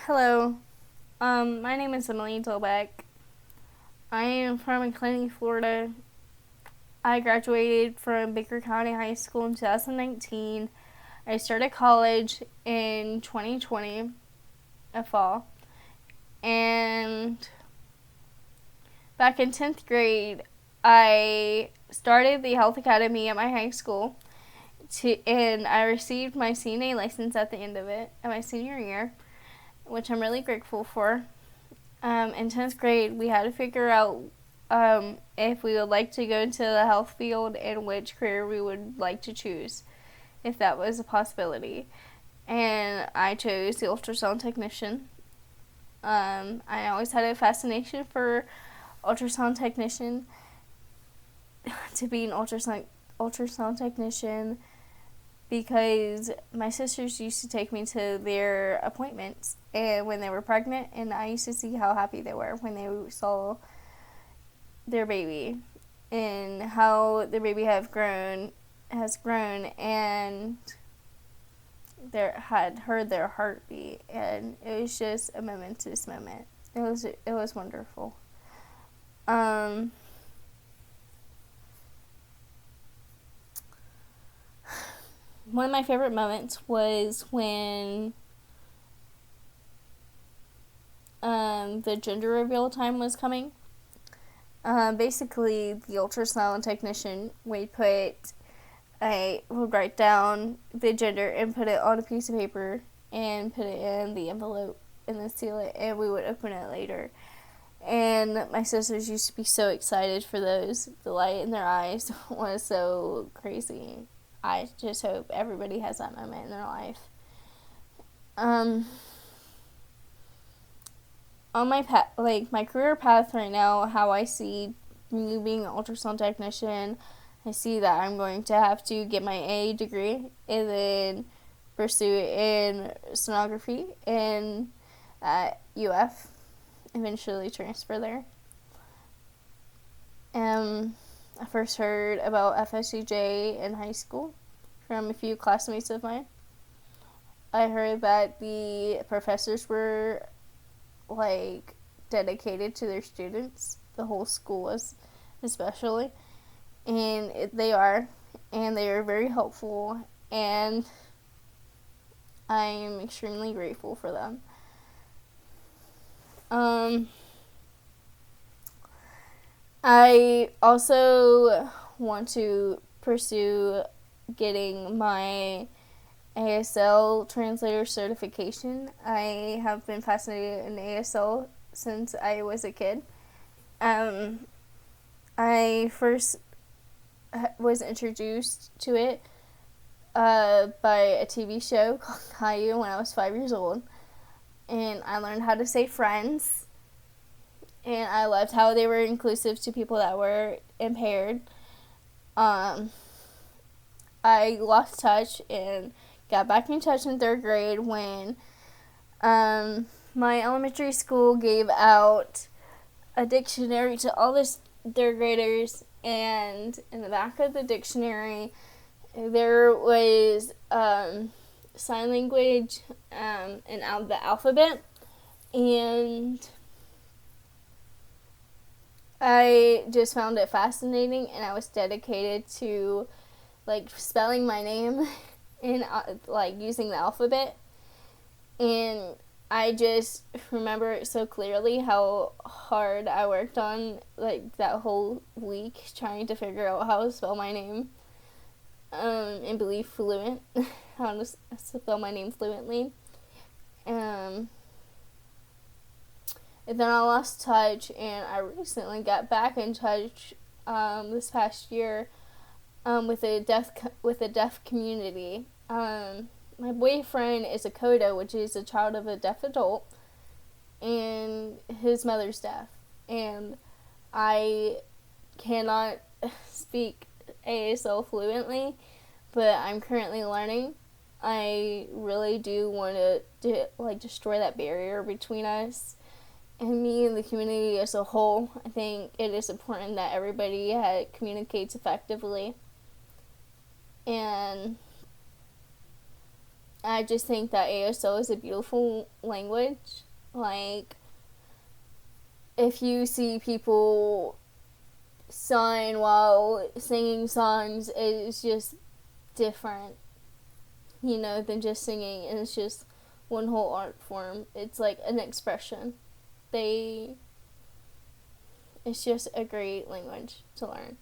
Hello. My name is Emmalee Dolbeck. I am from McLean, Florida. I graduated from Baker County High School in 2019. I started college in 2020, a fall. And back in 10th grade, I started the Health Academy at my high school. And I received my CNA license at the end of it, at my senior year, which I'm really grateful for. In 10th grade, we had to figure out if we would like to go into the health field and which career we would like to choose, if that was a possibility. And I chose the ultrasound technician. I always had a fascination for ultrasound technician. To be an ultrasound technician, because my sisters used to take me to their appointments and when they were pregnant, and I used to see how happy they were when they saw their baby and how their baby has grown, and had heard their heartbeat, and it was just a momentous moment. It was wonderful. One of my favorite moments was when the gender reveal time was coming. Basically, the ultrasound technician would write down the gender and put it on a piece of paper and put it in the envelope and then seal it, and we would open it later. And my sisters used to be so excited for those. The light in their eyes was so crazy. I just hope everybody has that moment in their life. On my my career path right now, how I see me being an ultrasound technician, I see that I'm going to have to get my A degree and then pursue it in sonography and at UF, eventually transfer there. I first heard about FSCJ in high school from a few classmates of mine. I heard that the professors were dedicated to their students. The whole school was, especially, and they are very helpful, and I am extremely grateful for them. I also want to pursue getting my ASL translator certification. I have been fascinated in ASL since I was a kid. I first was introduced to it by a TV show called Caillou when I was 5 years old, and I learned how to say friends, and I loved how they were inclusive to people that were impaired. I lost touch and got back in touch in 3rd grade when my elementary school gave out a dictionary to all the 3rd graders, and in the back of the dictionary there was sign language and the alphabet, and I just found it fascinating, and I was dedicated to spelling my name in using the alphabet. And I just remember it so clearly how hard I worked on that whole week trying to figure out how to spell my name and be fluent, how to spell my name fluently. And then I lost touch, and I recently got back in touch this past year with the deaf community. My boyfriend is a CODA, which is a child of a deaf adult, and his mother's deaf. And I cannot speak ASL fluently, but I'm currently learning. I really do want to destroy that barrier between us and me and the community as a whole. I think it is important that everybody communicates effectively. And I just think that ASL is a beautiful language. Like, if you see people sign while singing songs, it's just different, than just singing. And it's just one whole art form. It's like an expression. It's just a great language to learn.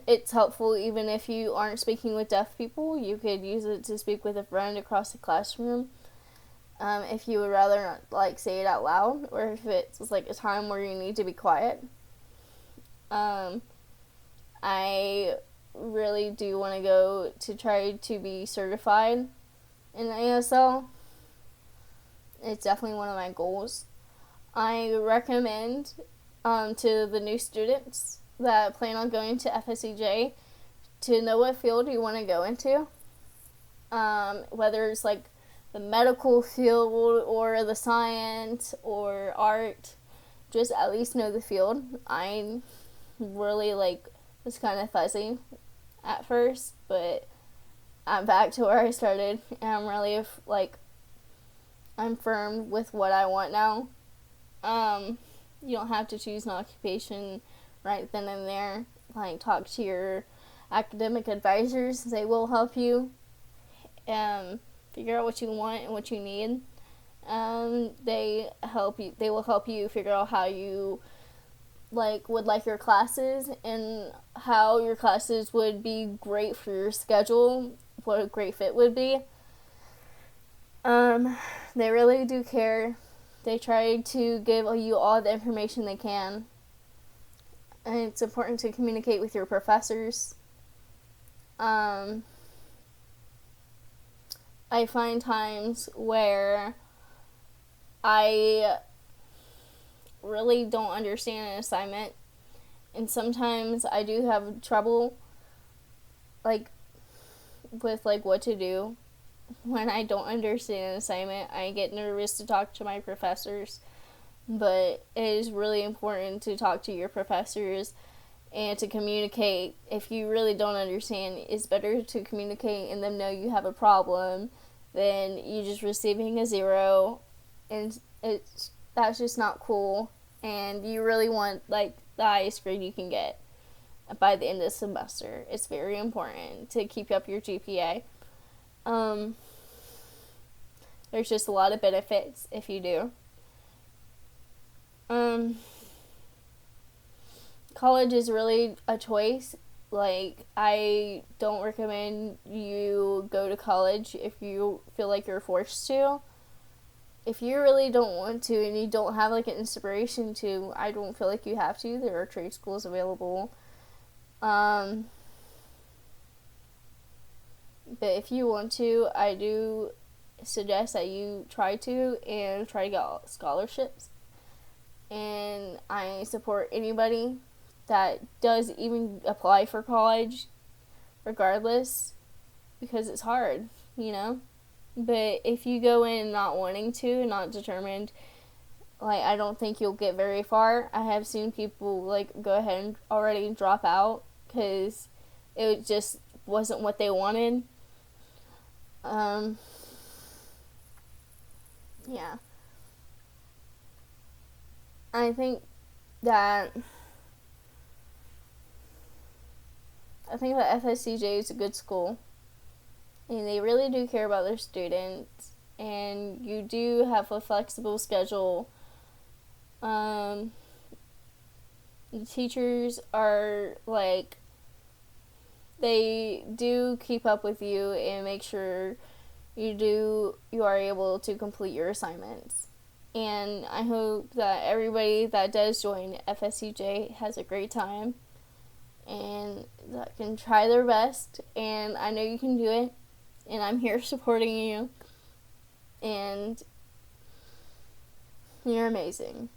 It's helpful even if you aren't speaking with deaf people. You could use it to speak with a friend across the classroom. If you would rather not say it out loud, or if it's a time where you need to be quiet. I really do want to go to try to be certified in ASL. It's definitely one of my goals. I recommend to the new students that plan on going to FSCJ to know what field you want to go into. Whether it's the medical field or the science or art, just at least know the field. I really was kind of fuzzy at first, but I'm back to where I started, and I'm really I'm firm with what I want now. You don't have to choose an occupation right then and there. Talk to your academic advisors. They will help you figure out what you want and what you need. They will help you figure out how you would like your classes and how your classes would be great for your schedule, what a great fit would be. They really do care. They try to give you all the information they can. And it's important to communicate with your professors. I find times where I really don't understand an assignment, and sometimes I do have trouble with what to do when I don't understand an assignment. I get nervous to talk to my professors, but it is really important to talk to your professors and to communicate. If you really don't understand, it's better to communicate and them know you have a problem than you just receiving a 0, and that's just not cool. And you really want the highest grade you can get by the end of the semester. It's very important to keep up your GPA. There's just a lot of benefits if you do. College is really a choice. I don't recommend you go to college if you feel like you're forced to. If you really don't want to and you don't have an inspiration to, I don't feel like you have to. There are trade schools available. But if you want to, I do suggest that you try to get scholarships. And I support anybody that does even apply for college, regardless, because it's hard, But if you go in not wanting to, not determined, I don't think you'll get very far. I have seen people go ahead and already drop out because it just wasn't what they wanted. Yeah. I think that FSCJ is a good school, and they really do care about their students, and you do have a flexible schedule. The teachers are they do keep up with you and make sure you are able to complete your assignments. And I hope that everybody that does join FSCJ has a great time and that can try their best. And I know you can do it. And I'm here supporting you. And you're amazing.